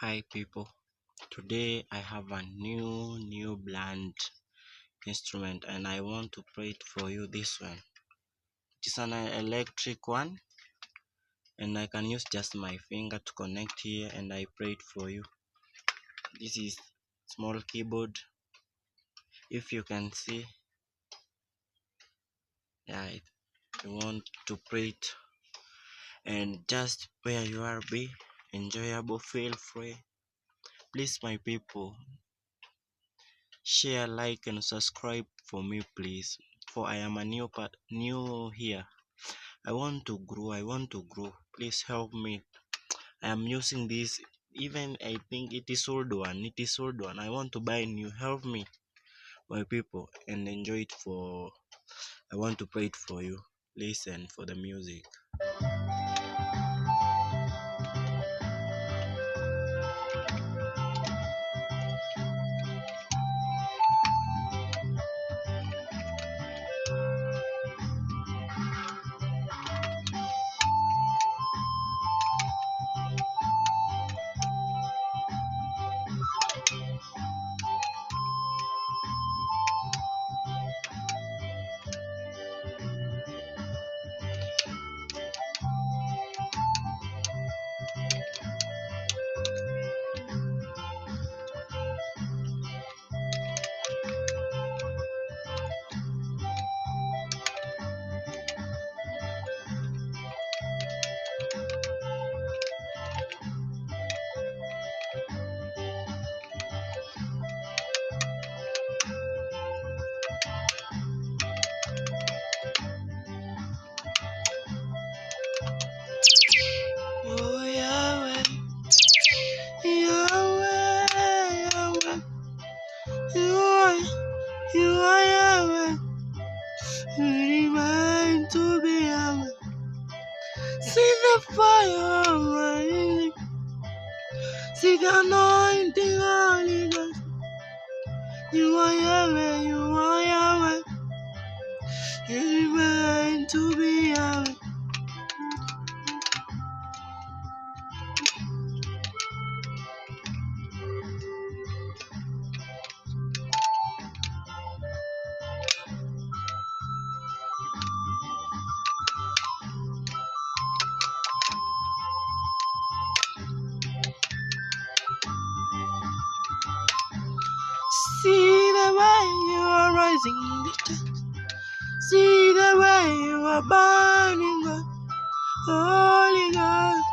Hi people, today I have a new bland instrument and I want to play it for you. This one, it is an electric one and I can use just my finger to connect here and I play it for you. This is small keyboard, if you can see. You want to play it and just where you are, be enjoyable, feel free. Please my people, share, like and subscribe for me please, for I am a new here. I want to grow. Please help me. I am using this, even I think it is old one. I want to buy new. Help me my people and enjoy it. For I want to play it for you. Listen for the music. Oh Yahweh, Yahweh, Yahweh, you are Yahweh. You remind to be Yahweh. See the fire rising, see the anointing, Holy Ghost. You are Yahweh, you are Yahweh. You remain to be Yahweh. See the way you are rising, see the way you are burning, Holy God.